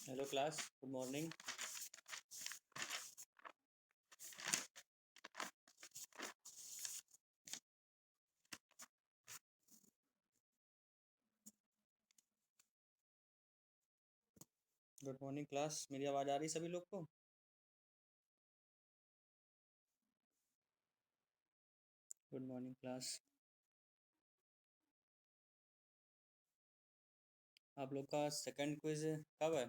Hello class, good morning. Good morning class, मेरी आवाज़ आ रही सभी लोग को? Good morning class. आप लोग का सेकंड क्विज कब है?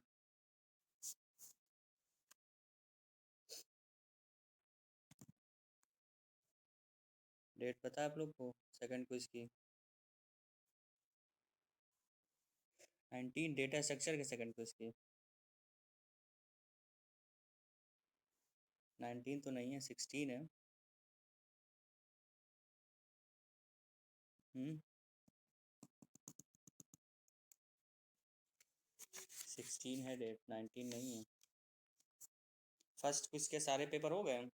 डेट पता है आप लोग को सेकंड क्विज की? 19 डेटा स्ट्रक्चर के सेकंड क्विज की। 19 तो नहीं है, 16 है। 16 है डेट, 19 नहीं है। फर्स्ट क्विज के सारे पेपर हो गए?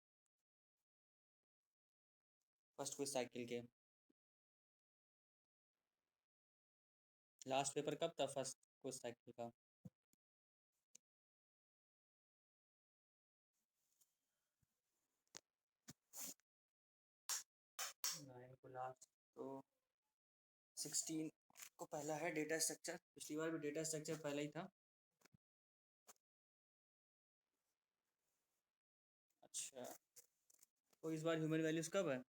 फर्स्ट क्विज साइकिल के लास्ट पेपर कब था फर्स्ट क्विज साइकिल का? 9 को लास्ट, तो 16 को पहला है डेटा स्ट्रक्चर। पिछली बार भी डेटा स्ट्रक्चर पहला ही था। अच्छा, तो इस बार ह्यूमन वैल्यूज़ कब है?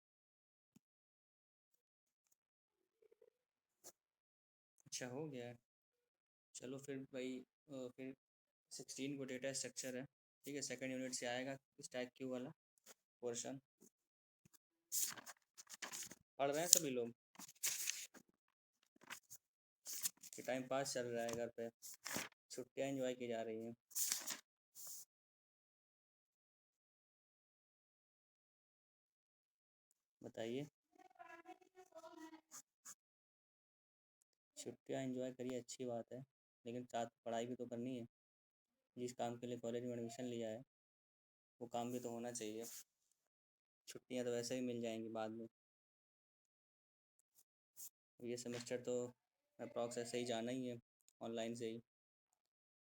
अच्छा, हो गया है। चलो फिर भाई, फिर 16 को डेटा स्ट्रक्चर है। ठीक है, सेकंड यूनिट से आएगा स्टैक क्यू वाला पोर्शन। पढ़ रहे हैं सभी लोग कि टाइम पास चल रहा है घर पे? छुट्टियां एंजॉय की जा रही हैं? बताइए। छुट्टियां एंजॉय करिए, अच्छी बात है, लेकिन साथ पढ़ाई भी तो करनी है। जिस काम के लिए कॉलेज में एडमिशन लिया है वो काम भी तो होना चाहिए। छुट्टियां तो वैसे ही मिल जाएंगी बाद में। ये सेमेस्टर तो अप्रॉक्स ऐसे ही जाना ही है, ऑनलाइन से ही।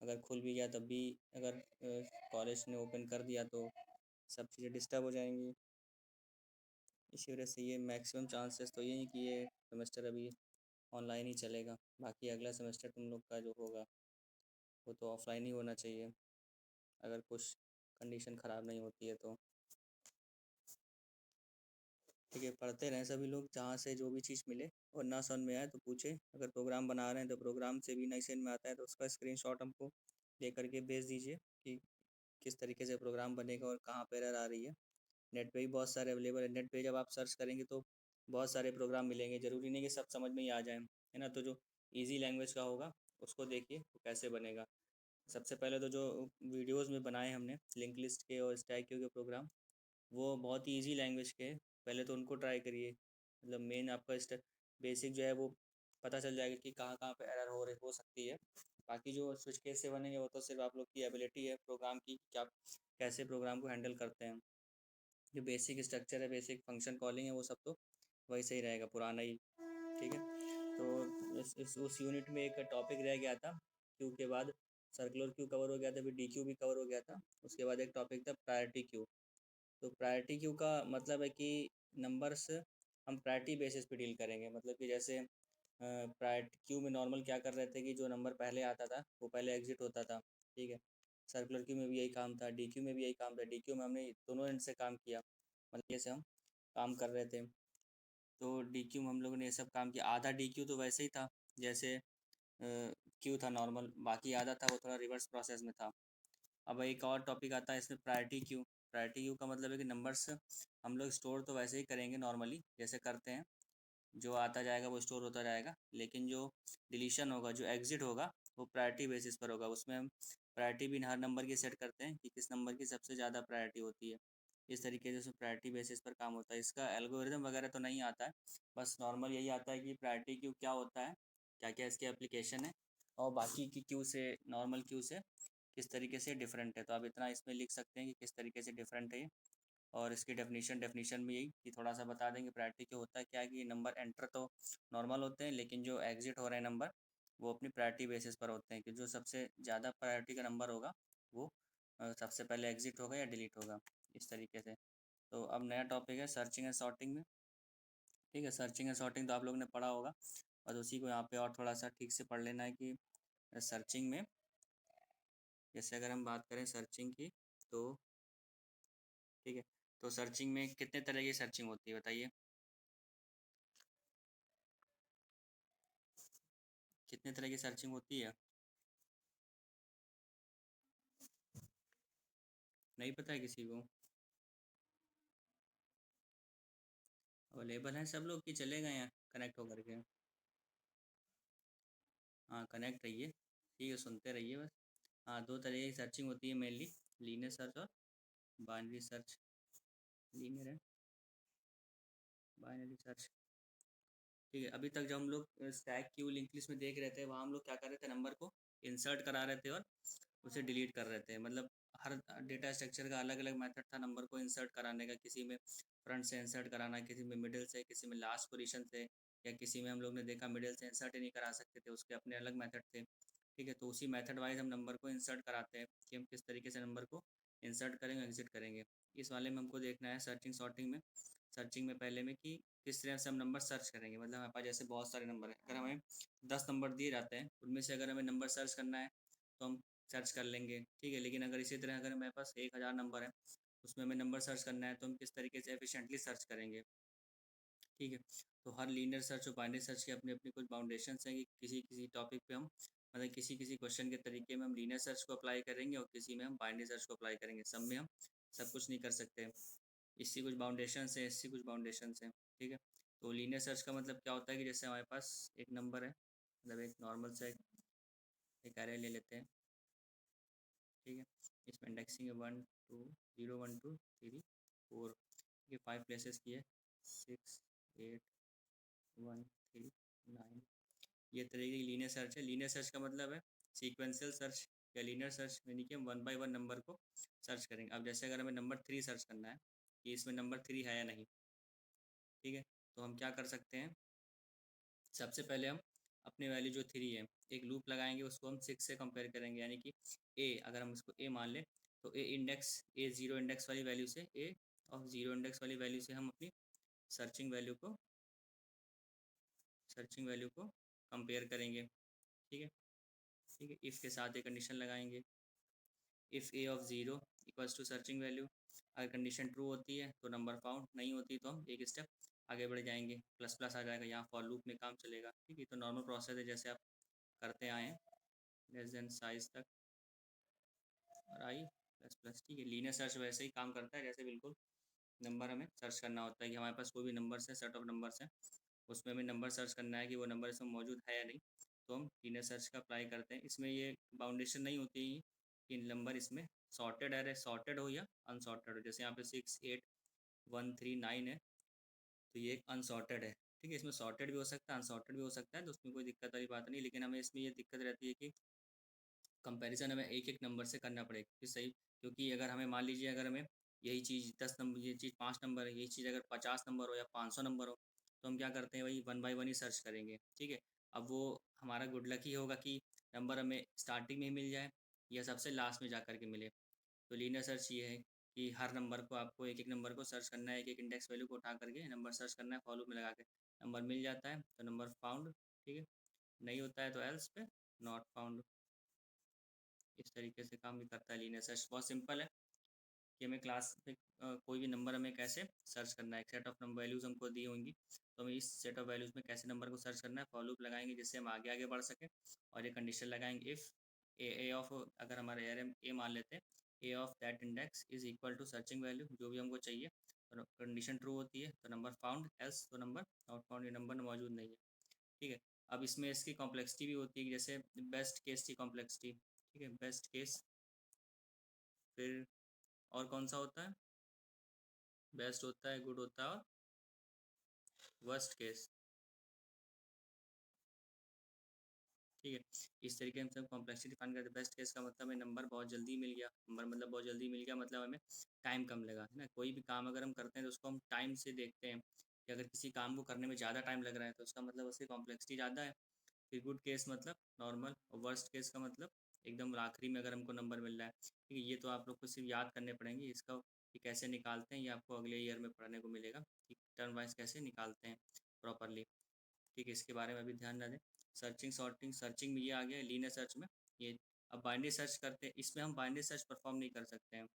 अगर खुल भी गया तब भी, अगर कॉलेज ने ओपन कर दिया तो सब चीज़ें डिस्टर्ब हो जाएंगी। इसी वजह से ये मैक्सिमम चांसेस तो ये हैं कि ये सेमेस्टर अभी ऑनलाइन ही चलेगा। बाकी अगला सेमेस्टर तुम लोग का जो होगा वो तो ऑफलाइन ही होना चाहिए, अगर कुछ कंडीशन ख़राब नहीं होती है तो। ठीक है, पढ़ते रहें सभी लोग, जहाँ से जो भी चीज़ मिले और ना समझ में आए तो पूछे। अगर प्रोग्राम बना रहे हैं तो प्रोग्राम से भी नहीं समझ में आता है तो उसका स्क्रीनशॉट हमको ले करके भेज दीजिए कि किस तरीके से प्रोग्राम बनेगा और कहाँ पर एरर आ रही है। नेट पे भी बहुत सारे अवेलेबल है। नेट पे जब आप सर्च करेंगे तो बहुत सारे प्रोग्राम मिलेंगे, ज़रूरी नहीं कि सब समझ में ही आ जाए, है ना। तो जो इजी लैंग्वेज का होगा उसको देखिए वो कैसे बनेगा। सबसे पहले तो जो वीडियोस में बनाए हमने लिंक लिस्ट के और स्टैक के प्रोग्राम, वो बहुत ही ईजी लैंग्वेज के हैं। पहले तो उनको ट्राई करिए, मतलब मेन आपका बेसिक जो है वो पता चल जाएगा कि कहाँ कहाँ पे एरर हो सकती है। बाकी जो स्विच केस से बनेंगे वो तो सिर्फ आप लोग की एबिलिटी है प्रोग्राम की, कि आप कैसे प्रोग्राम को हैंडल करते हैं। जो बेसिक स्ट्रक्चर है, बेसिक फंक्शन कॉलिंग है, वो सब तो वही सही रहेगा, पुराना ही। ठीक है, तो उस यूनिट में एक टॉपिक रह गया था क्यू के बाद। सर्कुलर क्यू कवर हो गया था, फिर डी क्यू भी कवर हो गया था। उसके बाद एक टॉपिक था प्रायोरिटी क्यू। तो प्रायोरिटी क्यू का मतलब है कि नंबर्स हम प्रायोरिटी बेसिस पे डील करेंगे। मतलब कि जैसे प्रायोरिटी क्यू में नॉर्मल क्या कर रहे थे कि जो नंबर पहले आता था वो पहले एग्जिट होता था। ठीक है, सर्कुलर क्यू में भी यही काम था, डी क्यू में भी यही काम था। डी क्यू में हमने दोनों एंड से काम किया, मतलब जैसे हम काम कर रहे थे। तो डी क्यू में हम लोगों ने ये सब काम किया। आधा डी क्यू तो वैसे ही था जैसे क्यू था नॉर्मल, बाकी आधा था वो थोड़ा रिवर्स प्रोसेस में था। अब एक और टॉपिक आता है इसमें, प्रायोरिटी क्यू। प्रायोरिटी क्यू का मतलब है कि नंबर्स हम लोग स्टोर तो वैसे ही करेंगे नॉर्मली जैसे करते हैं, जो आता जाएगा वो स्टोर होता जाएगा, लेकिन जो डिलीशन होगा, जो एग्जिट होगा, वो प्रायोरिटी बेसिस पर होगा। उसमें हम प्रायोरिटी भी हर नंबर की सेट करते हैं कि किस नंबर की सबसे ज़्यादा प्रायोरिटी होती है। इस तरीके से उसमें प्रायोरिटी बेसिस पर काम होता है। इसका एल्गोरिदम वगैरह तो नहीं आता है, बस नॉर्मल यही आता है कि प्रायोरिटी क्यू क्या होता है, क्या क्या इसके एप्लीकेशन है, और बाकी की क्यू से, नॉर्मल क्यू से किस तरीके से डिफरेंट है। तो आप इतना इसमें लिख सकते हैं कि किस तरीके से डिफरेंट है ये। और इसकी डेफिनेशन भी यही कि थोड़ा सा बता देंगे प्रायोरिटी क्यू होता है क्या है, कि नंबर एंटर तो नॉर्मल होते हैं, लेकिन जो एग्जिट हो रहे हैं नंबर वो अपनी प्रायोरिटी बेसिस पर होते हैं कि जो सबसे ज़्यादा प्रायोरिटी का नंबर होगा वो सबसे पहले एग्जिट होगा या डिलीट होगा, इस तरीके से। तो अब नया टॉपिक है सर्चिंग एंड सॉर्टिंग में। ठीक है, सर्चिंग एंड सॉर्टिंग तो आप लोग ने पढ़ा होगा, और उसी को यहाँ पे और थोड़ा सा ठीक से पढ़ लेना है कि सर्चिंग में, जैसे अगर हम बात करें सर्चिंग की, तो ठीक है, तो सर्चिंग में कितने तरह की सर्चिंग होती है बताइए, कितने तरह की सर्चिंग होती है? नहीं पता है किसी को? अवेलेबल हैं सब लोग कि चले गए हैं कनेक्ट होकर के? हाँ कनेक्ट रहिए, ठीक है, सुनते रहिए बस। हाँ, दो तरह की सर्चिंग होती है मेनली, लीनियर सर्च और बाइनरी सर्च। लीनियर है, बाइनरी सर्च। ठीक है, अभी तक जब हम लोग स्टैक क्यू लिंक लिस्ट में देख रहे थे, वहाँ हम लोग क्या कर रहे थे, नंबर को इंसर्ट करा रहे थे और उसे डिलीट कर रहे थे। मतलब हर डेटा स्ट्रक्चर का अलग अलग मेथड था नंबर को इंसर्ट कराने का, किसी में फ्रंट से इंसर्ट कराना, किसी में मिडिल से, किसी में लास्ट पोजीशन से, या किसी में हम लोग ने देखा मिडिल से इंसर्ट ही नहीं करा सकते थे, उसके अपने अलग मेथड थे। ठीक है, तो उसी मेथड वाइज हम नंबर को इंसर्ट कराते हैं कि हम किस तरीके से नंबर को इंसर्ट करेंगे, एग्जिट करेंगे। इस वाले में हमको देखना है सर्चिंग सॉर्टिंग में, सर्चिंग में पहले में कि किस तरह से हम नंबर सर्च करेंगे। मतलब हमारे पास जैसे बहुत सारे नंबर हैं, अगर हमें 10 नंबर दिए जाते हैं, उनमें से अगर हमें नंबर सर्च करना है तो हम सर्च कर लेंगे। ठीक है, लेकिन अगर इसी तरह अगर हमारे पास 1000 नंबर है, उसमें हमें नंबर सर्च करना है तो हम किस तरीके से एफिशिएंटली सर्च करेंगे। ठीक है, तो हर लीनियर सर्च और बाइनरी सर्च के अपने अपने कुछ बाउंडेशंस हैं कि किसी किसी टॉपिक पे हम, मतलब किसी किसी क्वेश्चन के तरीके में हम लीनियर सर्च को अप्लाई करेंगे और किसी में हम बाइनरी सर्च को अप्लाई करेंगे, सब में हम सब कुछ नहीं कर सकते। इसकी कुछ बाउंडेशंस हैं, इसकी कुछ बाउंडेशंस हैं। ठीक है, तो लीनियर सर्च का मतलब क्या होता है कि जैसे हमारे पास एक नंबर है, मतलब एक नॉर्मल सा एक एरे ले लेते हैं। ठीक है, इसमें इंडेक्सिंग है 1 2 0 1 2 3 4, ये 5 प्लेसेस की है, 6 8 1 3 9। ये तरीके की लीनियर सर्च है। लीनियर सर्च का मतलब है सीक्वेंशियल सर्च या लीनियर सर्च, यानी कि हम 1 बाय 1 नंबर को सर्च करेंगे। अब जैसे अगर हमें नंबर 3 सर्च करना है कि इसमें नंबर 3 है या नहीं, ठीक है, तो हम क्या कर सकते हैं, सबसे पहले हम अपनी वैल्यू जो 3 है, एक लूप लगाएंगे, उसको हम 6 से कंपेयर करेंगे, यानी कि ए, अगर हम इसको ए मान लें तो ए इंडेक्स, ए जीरो इंडेक्स वाली वैल्यू से, ए और जीरो इंडेक्स वाली वैल्यू से हम अपनी सर्चिंग वैल्यू को सर्चिंग वैल्यू को कंपेयर करेंगे। ठीक है, ठीक है, इफ़ के साथ एक कंडीशन लगाएंगे, if A of zero equals to searching value. अगर कंडीशन ट्रू होती है तो नंबर फाउंड, नहीं होती तो हम एक स्टेप आगे बढ़ जाएंगे, प्लस प्लस आ जाएगा, यहाँ फॉर लूप में काम चलेगा। ठीक है, तो नॉर्मल प्रोसेस है जैसे आप करते आए हैं, लेस देन साइज तक और आई प्लस प्लस। ठीक है, लीनियर सर्च वैसे ही काम करता है जैसे बिल्कुल नंबर हमें सर्च करना होता है कि हमारे पास कोई भी नंबर्स है, सेट ऑफ नंबर्स हैं, उसमें हमें नंबर सर्च करना है कि वो नंबर इसमें मौजूद है या नहीं, तो हम लीनियर सर्च का अप्लाई करते हैं। इसमें ये बाउंडेशन नहीं होती कि नंबर इसमें सॉर्टेड है, सॉर्टेड हो या अनसॉर्टेड हो। जैसे यहाँ पे 6 8 1 3 9 है, तो ये एक अनसॉर्टेड है। ठीक है, इसमें सॉर्टेड भी हो सकता है, अनसॉर्टेड भी हो सकता है, तो उसमें कोई दिक्कत वाली बात नहीं, लेकिन हमें इसमें ये दिक्कत रहती है कि कंपैरिजन हमें एक एक नंबर से करना पड़ेगा कि सही, क्योंकि अगर हमें मान लीजिए अगर हमें यही चीज़ 10 नंबर, ये चीज़ 5 नंबर है, यही चीज़ अगर 50 नंबर हो या 500 नंबर हो, तो हम क्या करते हैं, वही 1 बाय 1 ही सर्च करेंगे। ठीक है, अब वो हमारा गुड लक ही होगा कि नंबर हमें स्टार्टिंग में ही मिल जाए या सबसे लास्ट में जा कर के मिले। तो लीनियर सर्च ये है कि हर नंबर को आपको एक एक नंबर को सर्च करना है, एक एक इंडेक्स वैल्यू को उठा करके नंबर सर्च करना है, फॉलो में लगा के नंबर मिल जाता है तो नंबर फाउंड। ठीक है, नहीं होता है तो एल्स पे नॉट फाउंड। इस तरीके से काम भी करता है लीनियर सर्च। बहुत सिंपल है कि हमें क्लास में कोई भी नंबर हमें कैसे सर्च करना है, एक सेट ऑफ नंबर वैल्यूज़ हमको दी होंगी, तो हमें इस सेट ऑफ वैल्यूज़ में कैसे नंबर को सर्च करना है, फॉर लूप लगाएंगे जिससे हम आगे आगे बढ़ सकें, और ये कंडीशन लगाएंगे इफ़ ए ऑफ, अगर हमारे एरे ए मान लेते हैं, A of that index is equal to searching value, जो भी हमको चाहिए, तो कंडीशन ट्रू होती है तो नंबर फाउंड, एल्स तो नंबर नॉट फाउंड, ये नंबर मौजूद नहीं है। ठीक है, अब इसमें इसकी कॉम्प्लेक्सिटी भी होती है, जैसे बेस्ट केस की कॉम्प्लेक्सिटी। ठीक है, बेस्ट केस, फिर और कौन सा होता है, बेस्ट होता है, गुड होता है और वर्स्ट केस। ठीक है, इस तरीके से हम कॉम्प्लेक्सिटी फाइंड करते हैं। बेस्ट केस का मतलब है नंबर बहुत जल्दी मिल गया, नंबर मतलब बहुत जल्दी मिल गया, मतलब हमें टाइम कम लगा, है ना। कोई भी काम अगर हम करते हैं तो उसको हम टाइम से देखते हैं कि अगर किसी काम को करने में ज़्यादा टाइम लग रहा है तो उसका मतलब उसकी कॉम्प्लेक्सिटी ज़्यादा है। फिर गुड केस मतलब नॉर्मल, और वर्स्ट केस का मतलब एकदम आखिरी में अगर हमको नंबर मिल रहा है। ठीक है, ये तो आप लोग को सिर्फ याद करने पड़ेंगे, इसका कि कैसे निकालते हैं ये आपको अगले ईयर में पढ़ने को मिलेगा कि टर्म वाइज कैसे निकालते हैं प्रॉपरली। ठीक है, इसके बारे में भी ध्यान न दें। सर्चिंग सॉर्टिंग, सर्चिंग में ये आ गया लीनियर सर्च में ये। अब बाइनरी सर्च करते हैं, इसमें हम बाइनरी सर्च परफॉर्म नहीं कर सकते हैं।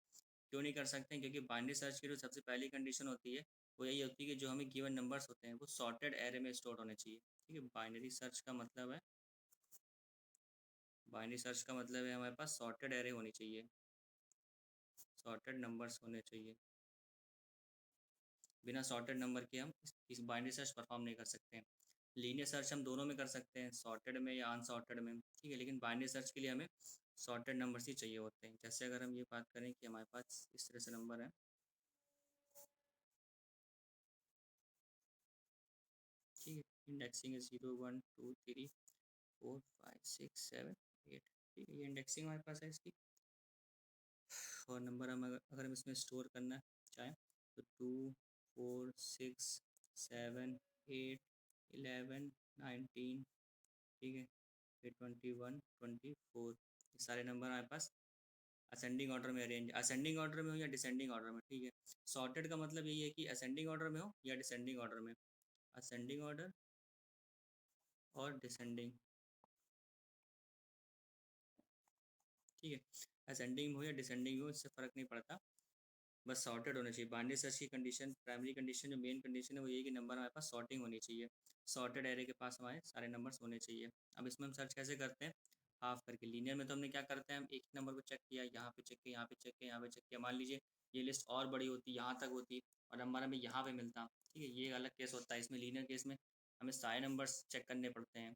क्यों नहीं कर सकते हैं? क्योंकि बाइनरी सर्च की जो सबसे पहली कंडीशन होती है वो यही होती है कि जो हमें गिवन नंबर्स होते हैं वो सॉर्टेड एरे में स्टोर होने चाहिए। ठीक है, बाइनरी सर्च का मतलब है, बाइनरी सर्च का मतलब है हमारे पास सॉर्टेड एरे होनी चाहिए, सॉर्टेड नंबर्स होने चाहिए। बिना सॉर्टेड नंबर के हम इस बाइनरी सर्च परफॉर्म नहीं कर सकते हैं। लीनियर सर्च हम दोनों में कर सकते हैं, सॉर्टेड में या अनसॉर्टेड में। ठीक है, लेकिन बाइनरी सर्च के लिए हमें सॉर्टेड नंबर्स ही चाहिए होते हैं। जैसे अगर हम ये बात करें कि हमारे पास इस तरह से नंबर है, ठीक है, इंडेक्सिंग है 0 1 2 3 4 5 6 7 8। ठीक है, ये इंडेक्सिंग हमारे पास है इसकी। और नंबर हम अगर हम इसमें स्टोर करना चाहें तो 2 4 6 7 8 11 19। ठीक है, फिर 21 24, ये सारे नंबर हमारे पास असेंडिंग ऑर्डर में अरेंज, असेंडिंग ऑर्डर में हो या डिसेंडिंग ऑर्डर में। ठीक है, सॉर्टेड का मतलब यही है कि असेंडिंग ऑर्डर में हो या डिसेंडिंग ऑर्डर में, असेंडिंग ऑर्डर और डिसेंडिंग। ठीक है, असेंडिंग हो या डिसेंडिंग हो इससे फ़र्क नहीं पड़ता, बस सॉर्टेड होना चाहिए। बाइनरी सर्च की कंडीशन, प्राइमरी कंडीशन जो मेन कंडीशन है वो ये कि नंबर हमारे पास सॉर्टिंग होनी चाहिए, सॉर्टेड एरे के पास हमारे सारे नंबर्स होने चाहिए। अब इसमें हम सर्च कैसे करते हैं? हाफ करके। लीनियर में तो हमने क्या करते हैं, हम एक नंबर को चेक किया, यहाँ पे चेक किया, यहाँ पे चेक किया, यहाँ पे चेक किया। मान लीजिए ये लिस्ट और बड़ी होती, यहाँ तक होती और नंबर हमें यहाँ पे मिलता। ठीक है, ये अलग केस होता है। इसमें लीनियर केस में हमें सारे नंबर्स चेक करने पड़ते हैं,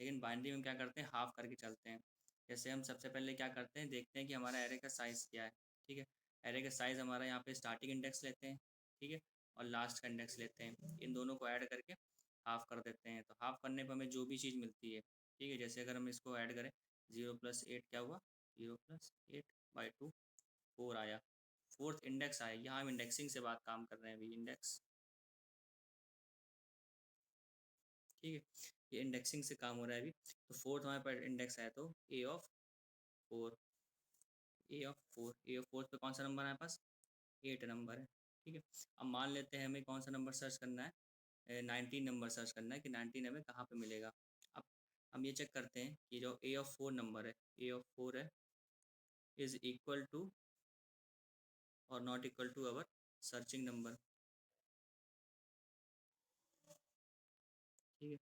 लेकिन बाइनरी में क्या करते हैं, हाफ करके चलते हैं। जैसे हम सबसे पहले क्या करते हैं, देखते हैं कि हमारा एरे का साइज़ क्या है। ठीक है, एरे का साइज़ हमारा यहाँ पे स्टार्टिंग इंडेक्स लेते हैं, ठीक है, और लास्ट का इंडेक्स लेते हैं, इन दोनों को ऐड करके हाफ कर देते हैं। तो हाफ करने पर हमें जो भी चीज़ मिलती है, ठीक है, जैसे अगर हम इसको ऐड करें 0 + 8 क्या हुआ, 0 + 8/2 4 आया, फोर्थ इंडेक्स आया। यहाँ हम इंडेक्सिंग से बात काम कर रहे हैं अभी, इंडेक्स। ठीक है, ये इंडेक्सिंग से काम हो रहा है अभी। तो फोर्थ हमारे पास इंडेक्स आया तो A of 4, A of 4 पे कौन सा नंबर है हमारे पास, 8 नंबर है। ठीक है, अब मान लेते हैं हमें कौन सा नंबर सर्च करना है, 19 नंबर सर्च करना है कि 19 हमें कहाँ पे मिलेगा। अब हम ये चेक करते हैं कि जो A of 4 नंबर है, A of 4 है, इज़ इक्वल टू और not equal to our searching number. ठीक है,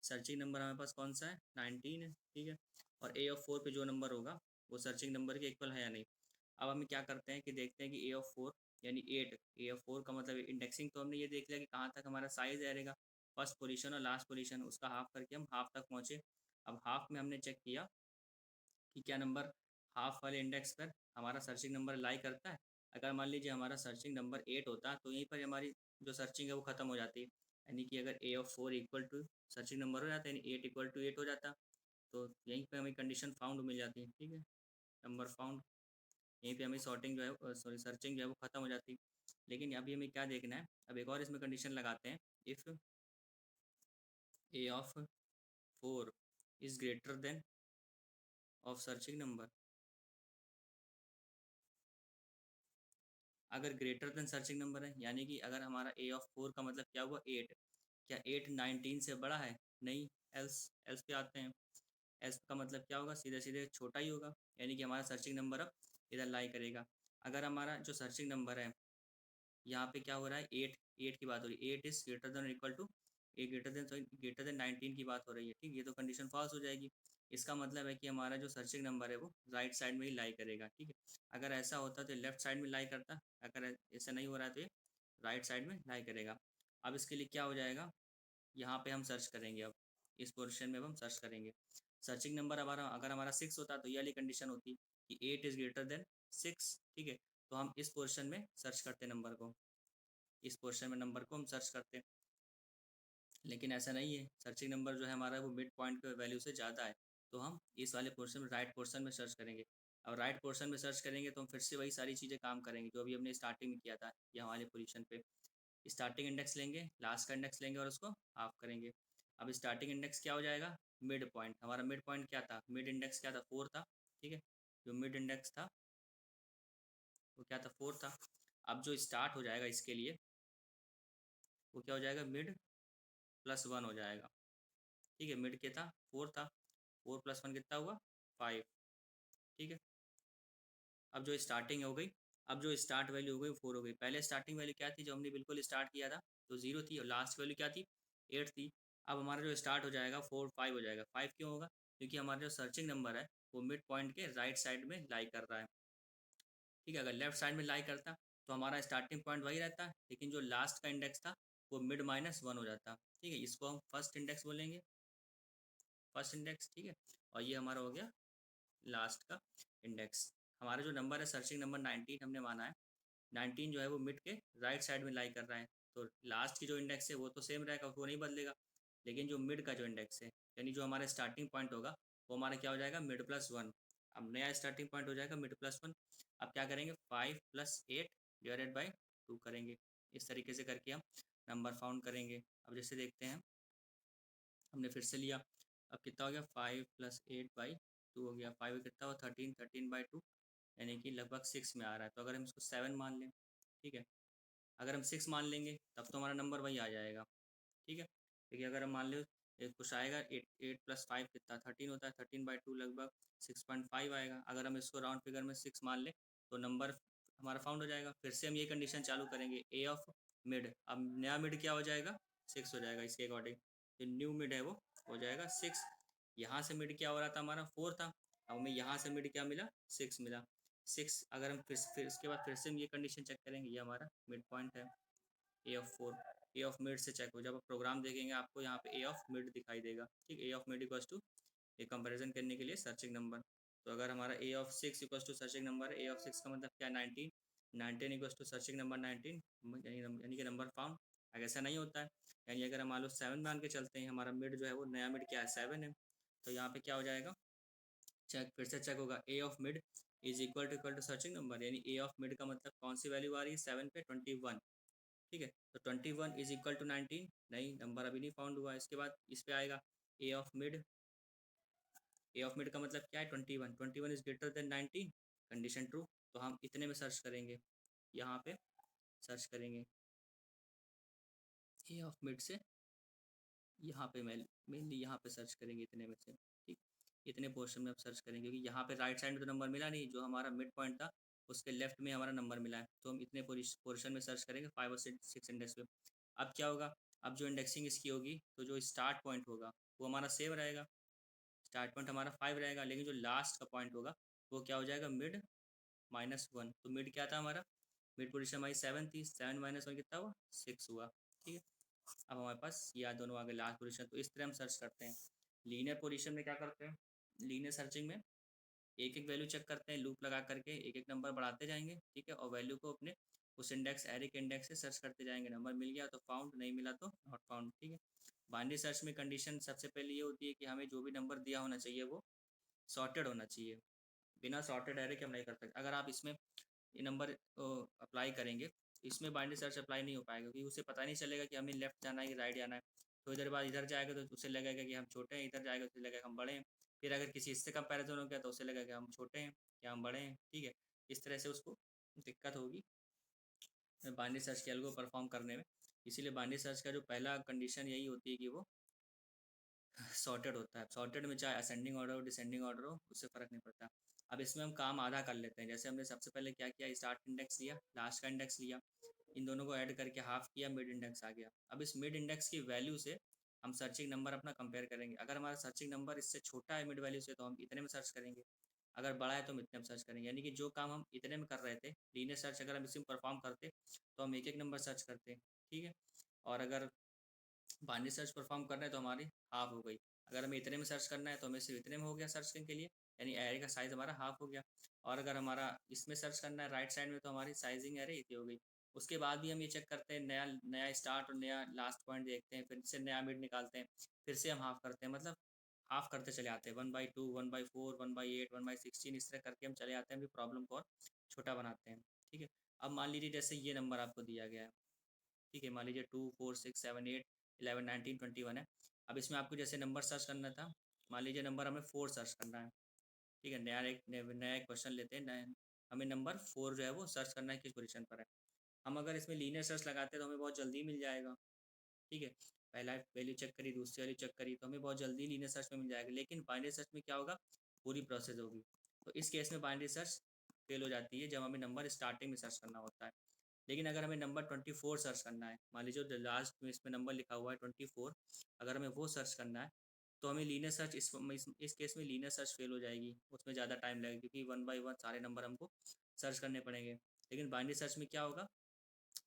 सर्चिंग नंबर हमारे पास कौन सा है, 19 है। ठीक है, और A of 4 पे जो नंबर होगा वो सर्चिंग नंबर के इक्वल है या नहीं। अब हम क्या करते हैं कि देखते हैं कि A of 4 यानी 8, A of 4 का मतलब इंडेक्सिंग तो हमने ये देख लिया कि कहाँ तक हमारा साइज रहेगा, फर्स्ट पोजीशन और लास्ट पोजीशन, उसका हाफ करके हम हाफ तक पहुँचे। अब हाफ में हमने चेक किया कि क्या नंबर हाफ वाले इंडेक्स पर हमारा सर्चिंग नंबर लाई करता है। अगर मान लीजिए हमारा सर्चिंग नंबर 8 होता तो यहीं पर हमारी जो सर्चिंग है वो ख़त्म हो जाती। यानी कि अगर A of 4 equal to searching number हो जाता है, यानी 8 इक्वल टू 8 हो जाता, तो यहीं पे हमें कंडीशन फाउंड मिल जाती है। ठीक है, नंबर फाउंड, यहीं पे हमें सॉर्टिंग जो है, सॉरी सर्चिंग जो है वो ख़त्म हो जाती। लेकिन अभी हमें क्या देखना है, अब एक और इसमें कंडीशन लगाते हैं, if A of 4 is greater than of searching number. अगर ग्रेटर देन सर्चिंग नंबर है, यानी कि अगर हमारा A of 4 का मतलब क्या हुआ, 8, क्या 8 19 से बड़ा है, नहीं, एल्स, एल्स पे आते हैं। एल्स का मतलब क्या होगा, सीधे सीधे छोटा ही होगा, यानी कि हमारा सर्चिंग नंबर अब इधर लाई करेगा। अगर हमारा जो सर्चिंग नंबर है यहाँ पे क्या हो रहा है, 8, 8 की बात हो रही है, 8 is greater than equal to, A greater than, sorry greater than 19 की बात हो रही है। ठीक, ये तो कंडीशन फॉल्स हो जाएगी। इसका मतलब है कि हमारा जो सर्चिंग नंबर है वो राइट साइड में ही लाई करेगा। ठीक है, अगर ऐसा होता तो लेफ्ट साइड में लाई करता, अगर ऐसा नहीं हो रहा है तो ये राइट साइड में लाई करेगा। अब इसके लिए क्या हो जाएगा, यहाँ पे हम सर्च करेंगे। अब इस पोर्शन में अब हम सर्च करेंगे। सर्चिंग नंबर हमारा अगर हमारा 6 होता तो ये वाली कंडीशन होती कि 8 इज़ ग्रेटर देन 6। ठीक है, तो हम इस पोर्शन में सर्च करते नंबर को, इस पोर्शन में नंबर को हम सर्च करते हैं। लेकिन ऐसा नहीं है, सर्चिंग नंबर जो है हमारा वो मिड पॉइंट के वैल्यू से ज़्यादा है, तो हम इस वाले पोर्शन में, राइट पोर्शन में सर्च करेंगे। अब राइट पोर्शन में सर्च करेंगे तो हम फिर से वही सारी चीज़ें काम करेंगे जो अभी हमने स्टार्टिंग में किया था। यहाँ वाले पोजीशन पे स्टार्टिंग इंडेक्स लेंगे, लास्ट का इंडेक्स लेंगे और उसको हाफ करेंगे। अब स्टार्टिंग इंडेक्स क्या हो जाएगा, मिड पॉइंट, हमारा मिड पॉइंट क्या था, मिड इंडेक्स क्या था, 4 था, ठीक है। जो मिड इंडेक्स था वो क्या था, 4 था। अब जो स्टार्ट हो जाएगा इसके लिए वो क्या हो जाएगा, मिड प्लस 1 हो जाएगा, ठीक है। मिड के था 4 था, 4 प्लस 1 कितना हुआ, 5, ठीक है। अब जो स्टार्टिंग हो गई, अब जो स्टार्ट वैल्यू हो गई 4 हो गई। पहले स्टार्टिंग वैल्यू क्या थी, जो हमने बिल्कुल स्टार्ट किया था तो 0 थी, और लास्ट वैल्यू क्या थी, 8 थी। अब हमारा जो स्टार्ट हो जाएगा 4 5 हो जाएगा। 5 क्यों होगा, क्योंकि हमारा जो सर्चिंग नंबर है वो मिड पॉइंट के राइट साइड में लाई कर रहा है, ठीक है। अगर लेफ्ट साइड में लाई करता तो हमारा स्टार्टिंग पॉइंट वही रहता, लेकिन जो लास्ट का इंडेक्स था वो मिड माइनस 1 हो जाता, ठीक है। इसको हम फर्स्ट इंडेक्स बोलेंगे, फर्स्ट इंडेक्स, ठीक है। और ये हमारा हो गया लास्ट का इंडेक्स। हमारा जो नंबर है सर्चिंग नंबर 19 हमने माना है, 19 जो है वो मिड के राइट साइड में लाई कर रहा है, तो लास्ट की जो इंडेक्स है वो तो सेम रहेगा, वो नहीं बदलेगा। लेकिन जो मिड का जो इंडेक्स है, यानी जो हमारा स्टार्टिंग पॉइंट होगा वो हमारा क्या हो जाएगा, मिड प्लस 1। अब नया स्टार्टिंग पॉइंट हो जाएगा मिड प्लस 1। अब क्या करेंगे, 5 प्लस 8 डिवाइडेड बाई 2 करेंगे। इस तरीके से करके हम नंबर फाउंड करेंगे। अब जैसे देखते हैं, हमने फिर से लिया, अब कितना हो गया, 5 प्लस 8 बाई 2 हो गया। 5 कितना हुआ, 13, 13 बाई 2, यानी कि लगभग 6 में आ रहा है। तो अगर हम इसको 7 मान लें, ठीक है, अगर हम 6 मान लेंगे तब तो हमारा नंबर वही आ जाएगा, ठीक है। देखिए अगर हम मान लो कुछ आएगा, 8 8 प्लस 5 कितना, 13 होता है, 13 बाई 2 लगभग 6.5 आएगा। अगर हम इसको राउंड फिगर में 6 मान लें तो नंबर हमारा फाउंड हो जाएगा। फिर से हम ये कंडीशन चालू करेंगे, ए ऑफ मिड। अब नया मिड क्या हो जाएगा, 6 हो जाएगा। इसके अकॉर्डिंग जो न्यू मिड है वो हो जाएगा 6। यहाँ से मिड क्या हो रहा था, हमारा 4 था, अब हमें यहाँ से मिड क्या मिला, 6 मिला। 6 अगर हम फिर इसके बाद फिर से हम ये कंडीशन चेक करेंगे, ये हमारा मिड पॉइंट है, ए ऑफ 4। ए ऑफ मिड से चेक हो, जब आप प्रोग्राम देखेंगे आपको यहाँ पे ए ऑफ मिड दिखाई देगा, ठीक। A of mid equals to, ये कंपैरिजन करने के लिए सर्चिंग नंबर। तो अगर हमारा A of 6 equals to searching number, A of 6 का मतलब क्या, 19, 19 इक्वल्स टू सर्चिंग नंबर 19, यानी कि नंबर फाउंड। अगर ऐसा नहीं होता है, यानी अगर हम मान लो 7 मान के चलते हैं, हमारा मिड जो है वो नया मिड क्या है, 7 है, तो यहाँ पे क्या हो जाएगा, चेक फिर से चेक होगा, A of mid is equal to searching number, यानी ए ऑफ मिड का मतलब कौन सी वैल्यू आ रही है, 7 पे 21, ठीक है। तो 21 इज इक्वल टू 19, नहीं नंबर अभी नहीं फाउंड हुआ। इसके बाद इस पे आएगा A of mid, A of mid का मतलब क्या है, 21, 21 is greater than 19, condition true. तो हम इतने में सर्च करेंगे, यहाँ पे सर्च करेंगे ए ऑफ मिड से, यहाँ पे मेनली यहाँ पे सर्च करेंगे इतने में से, ठीक। इतने पोर्शन में अब सर्च करेंगे, क्योंकि यहाँ पे राइट साइड में तो नंबर मिला नहीं, जो हमारा मिड पॉइंट था उसके लेफ्ट में हमारा नंबर मिला है, तो हम इतने पोर्शन में सर्च करेंगे 5 और 6 इंडेक्स पे। अब क्या होगा, अब जो इंडेक्सिंग इसकी होगी तो जो स्टार्ट पॉइंट होगा वो हमारा सेम रहेगा, स्टार्ट पॉइंट हमारा 5 रहेगा, लेकिन जो लास्ट का पॉइंट होगा वो क्या हो जाएगा, मिड माइनस 1। तो मिड क्या था हमारा, मिड पोजिशन हमारी 7 थी, 7 माइनस 1 कितना हुआ, 6 हुआ, ठीक है। अब हमारे पास ये दोनों आ गए लास्ट पोजीशन। तो इस तरह हम सर्च करते हैं। लीनियर पोजीशन में क्या करते हैं, लीनियर सर्चिंग में एक एक वैल्यू चेक करते हैं, लूप लगा करके एक एक नंबर बढ़ाते जाएंगे, ठीक है। और वैल्यू को अपने उस इंडेक्स, एरे के इंडेक्स से सर्च करते जाएंगे, नंबर मिल गया तो फाउंड, नहीं मिला तो नॉट फाउंड, ठीक है। बाइनरी सर्च में कंडीशन सबसे पहले ये होती है कि हमें जो भी नंबर दिया होना चाहिए वो सॉर्टेड होना चाहिए। बिना सॉर्टेड एरे के हम नहीं कर सकते। अगर आप इसमें ये नंबर अप्लाई करेंगे, इसमें बाइनरी सर्च अप्लाई नहीं हो पाएगा, क्योंकि उसे पता नहीं चलेगा कि हमें लेफ्ट जाना है कि राइट जाना है। तो इधर बाद इधर जाएगा तो उसे लगेगा कि हम छोटे हैं, इधर जाएगा तो उसे लगेगा हम बड़े हैं। फिर अगर किसी इससे कंपैरिजन हो गया तो उसे लगेगा कि हम छोटे हैं या हम बड़े हैं, ठीक है। इस तरह से उसको दिक्कत होगी बाइनरी सर्च के एल्गो परफॉर्म करने में। इसीलिए बाइनरी सर्च का जो पहला कंडीशन यही होती है कि वो सॉर्टेड होता है। सॉर्टेड में चाहे असेंडिंग ऑर्डर हो, डिसेंडिंग ऑर्डर हो, उससे फ़र्क नहीं पड़ता। अब इसमें हम काम आधा कर लेते हैं। जैसे हमने सबसे पहले क्या किया, स्टार्ट इंडेक्स लिया, लास्ट का इंडेक्स लिया, इन दोनों को ऐड करके हाफ किया, मिड इंडेक्स आ गया। अब इस मिड इंडेक्स की वैल्यू से हम सर्चिंग नंबर अपना कंपेयर करेंगे। अगर हमारा सर्चिंग नंबर इससे छोटा है मिड वैल्यू से तो हम इतने में सर्च करेंगे, अगर बड़ा है तो हम इतने में सर्च करेंगे। यानी कि जो काम हम इतने में कर रहे थे लीनियर सर्च, अगर हम इसी में परफॉर्म करते तो हम एक एक नंबर सर्च करते, ठीक है। और अगर बाइनरी सर्च परफॉर्म करना है तो हमारी हाफ हो गई। अगर हमें इतने में सर्च करना है तो हमें सिर्फ इतने में हो गया सर्च के लिए, यानी एरे का साइज़ हमारा हाफ हो गया। और अगर हमारा इसमें सर्च करना है राइट साइड में तो हमारी साइजिंग एरे इतनी हो गई। उसके बाद भी हम ये चेक करते हैं, नया नया स्टार्ट और नया लास्ट पॉइंट देखते हैं, फिर से नया मिड निकालते हैं, फिर से हम हाफ करते हैं, मतलब हाफ करते चले आते हैं, 1/2, 1/4, 1/8, 1/16, इस तरह करके हम चले आते हैं, भी प्रॉब्लम को और छोटा बनाते हैं, ठीक है। अब मान लीजिए जैसे ये नंबर आपको दिया गया है, ठीक है, मान लीजिए 2 4 6 7 8 11 19 21 है। अब इसमें आपको जैसे नंबर सर्च करना था मान लीजिए नंबर हमें 4 सर्च करना है, ठीक है। नया एक क्वेश्चन लेते हैं, नया हमें नंबर 4 जो है वो सर्च करना है किस पोजीशन पर है। हम अगर इसमें लीनियर सर्च लगाते हैं तो हमें बहुत जल्दी मिल जाएगा, ठीक है। पहला वैल्यू चेक करी, दूसरी वैल्यू चेक करी, तो हमें बहुत जल्दी लीनियर सर्च में मिल जाएगा। लेकिन बाइनरी सर्च में क्या होगा, पूरी प्रोसेस होगी। तो इस केस में बाइनरी सर्च फेल हो जाती है जब हमें नंबर स्टार्टिंग में सर्च करना होता है। लेकिन अगर हमें नंबर 24 सर्च करना है, मान लीजिए जो लास्ट में इसमें नंबर लिखा हुआ है 24, अगर हमें वो सर्च करना है तो हमें लीनियर सर्च इस केस में लीनियर सर्च फेल हो जाएगी, उसमें ज़्यादा टाइम लगेगा क्योंकि 1 बाई 1 सारे नंबर हमको सर्च करने पड़ेंगे। लेकिन बाइनरी सर्च में क्या होगा,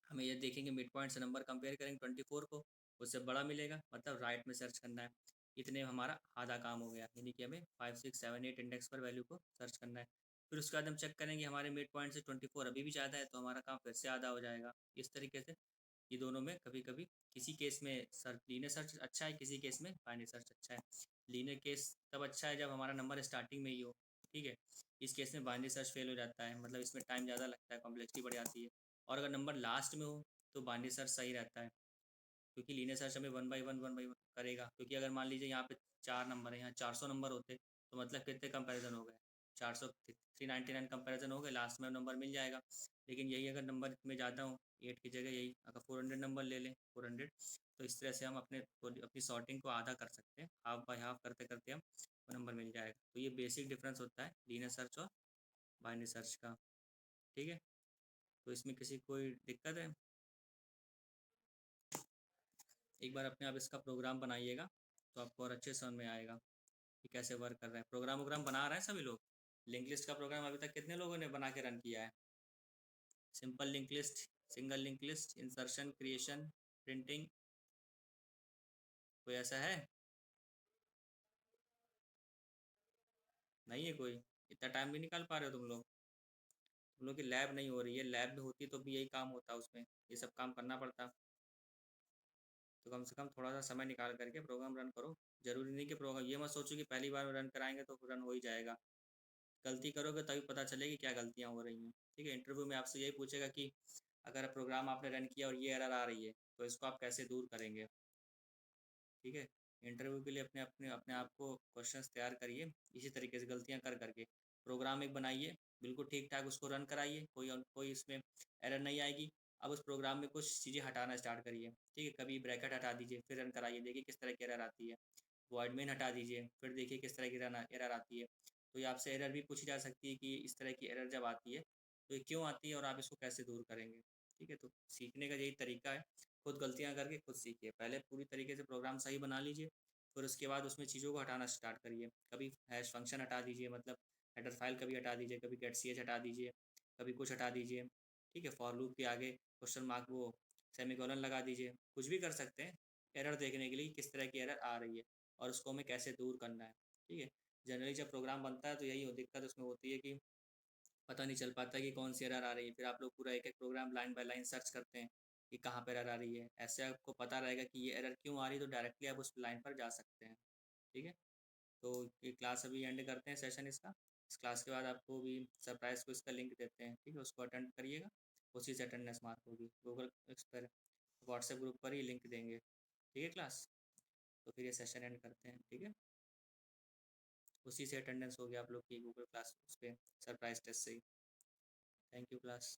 हमें ये देखेंगे मिड पॉइंट से नंबर कंपेयर करेंगे 24 को, उससे बड़ा मिलेगा, मतलब राइट में सर्च करना है। इतने में हमारा आधा काम हो गया, यानी कि हमें 5 6 7 8 इंडेक्स पर वैल्यू को सर्च करना है। फिर उसके बाद हम चेक करेंगे हमारे मिड पॉइंट से 24 अभी भी ज़्यादा है, तो हमारा काम फिर से आधा हो जाएगा। इस तरीके से ये दोनों में कभी कभी किसी केस में सर्च लीनियर सर्च अच्छा है, किसी केस में बाइनरी सर्च अच्छा है। लीनियर केस तब अच्छा है जब हमारा नंबर स्टार्टिंग में ही हो, ठीक है। इस केस में बाइनरी सर्च फेल हो जाता है, मतलब इसमें टाइम ज़्यादा लगता है, कॉम्प्लेक्सिटी बढ़ जाती है। और अगर नंबर लास्ट में हो तो बाइनरी सर्च सही रहता है, क्योंकि लीनियर सर्च हमें 1 बाई 1 करेगा। क्योंकि अगर मान लीजिए यहाँ पे 4 नंबर है, यहाँ 400 नंबर होते तो मतलब कितने कंपैरिजन हो गए, 400 399 कंपैरिजन हो गए, लास्ट में नंबर मिल जाएगा। लेकिन यही अगर नंबर में ज़्यादा हो, 8 की जगह यही अगर 400 नंबर ले लें, 400, तो इस तरह से हम अपनी सॉर्टिंग को आधा कर सकते हैं, हाफ बाई हाफ करते करते हम वो नंबर मिल जाएगा। तो ये बेसिक डिफरेंस होता है लीनियर सर्च और बाइनरी सर्च का, ठीक है। तो इसमें किसी कोई दिक्कत है? एक बार अपने आप इसका प्रोग्राम बनाइएगा तो आपको और अच्छे समझ में आएगा कि कैसे वर्क कर रहा है। प्रोग्राम बना रहे हैं सभी लोग। लिंक लिस्ट का प्रोग्राम अभी तक कितने लोगों ने बना के रन किया है? Simple link list, single link list, insertion, creation, printing, कोई ऐसा है? नहीं है कोई? इतना टाइम भी निकाल पा रहे हो तुम लोग? तुम लोग की लैब नहीं हो रही है, लैब होती तो भी यही काम होता, उसमें ये सब काम करना पड़ता। तो कम से कम थोड़ा सा समय निकाल करके प्रोग्राम रन करो। ज़रूरी नहीं कि प्रोग्राम ये मत सोचो कि पहली बार रन कराएंगे तो रन हो ही जाएगा। गलती करोगे तभी पता चलेगी क्या गलतियाँ हो रही हैं, ठीक है। इंटरव्यू में आपसे यही पूछेगा कि अगर प्रोग्राम आपने रन किया और ये एरर आ रही है तो इसको आप कैसे दूर करेंगे, ठीक है। इंटरव्यू के लिए अपने अपने अपने आप को क्वेश्चंस तैयार करिए, इसी तरीके से गलतियाँ कर करके प्रोग्राम एक बनाइए, बिल्कुल ठीक ठाक उसको रन कराइए, कोई इसमें एरर नहीं आएगी। अब उस प्रोग्राम में कुछ चीज़ें हटाना स्टार्ट करिए, ठीक है। कभी ब्रैकेट हटा दीजिए, फिर रन कराइए, देखिए किस तरह की एरर आती है। वॉइड मेन हटा दीजिए, फिर देखिए किस तरह की एरर आती है। तो ये आपसे एरर भी पूछी जा सकती है कि इस तरह की एरर जब आती है तो ये क्यों आती है और आप इसको कैसे दूर करेंगे, ठीक है। तो सीखने का यही तरीका है, खुद गलतियाँ करके खुद सीखिए। पहले पूरी तरीके से प्रोग्राम सही बना लीजिए, फिर उसके बाद उसमें चीज़ों को हटाना स्टार्ट करिए। कभी हैश फंक्शन हटा दीजिए, मतलब हेडर फाइल कभी हटा दीजिए, कभी गेट सी एच हटा दीजिए, कभी कुछ हटा दीजिए, ठीक है। फॉर लूप के आगे क्वेश्चन मार्क वो सेमीकोलन लगा दीजिए, कुछ भी कर सकते हैं एरर देखने के लिए किस तरह की एरर आ रही है और उसको हमें कैसे दूर करना है, ठीक है। जनरली जब प्रोग्राम बनता है तो यही दिक्कत उसमें होती है कि पता नहीं चल पाता कि कौन सी एरर आ रही है। फिर आप लोग पूरा एक एक program line by line search करते हैं कि कहाँ पर एरर आ रही है। ऐसे आपको पता रहेगा कि ये एरर क्यों आ रही है तो डायरेक्टली आप उस लाइन पर जा सकते हैं, ठीक है। तो ये क्लास अभी एंड करते हैं सेशन इसका। इस क्लास के बाद आपको भी सरप्राइज को इसका लिंक देते हैं, ठीक है। उसको अटेंड करिएगा, उसी से अटेंडेंस मार्क होगी। गूगल इस पर व्हाट्सएप ग्रुप पर ही लिंक देंगे, ठीक है क्लास। तो फिर ये सेशन एंड करते हैं, ठीक है। उसी से अटेंडेंस हो गया आप लोग की गूगल क्लास उस पर सरप्राइज टेस्ट से ही। Thank you class.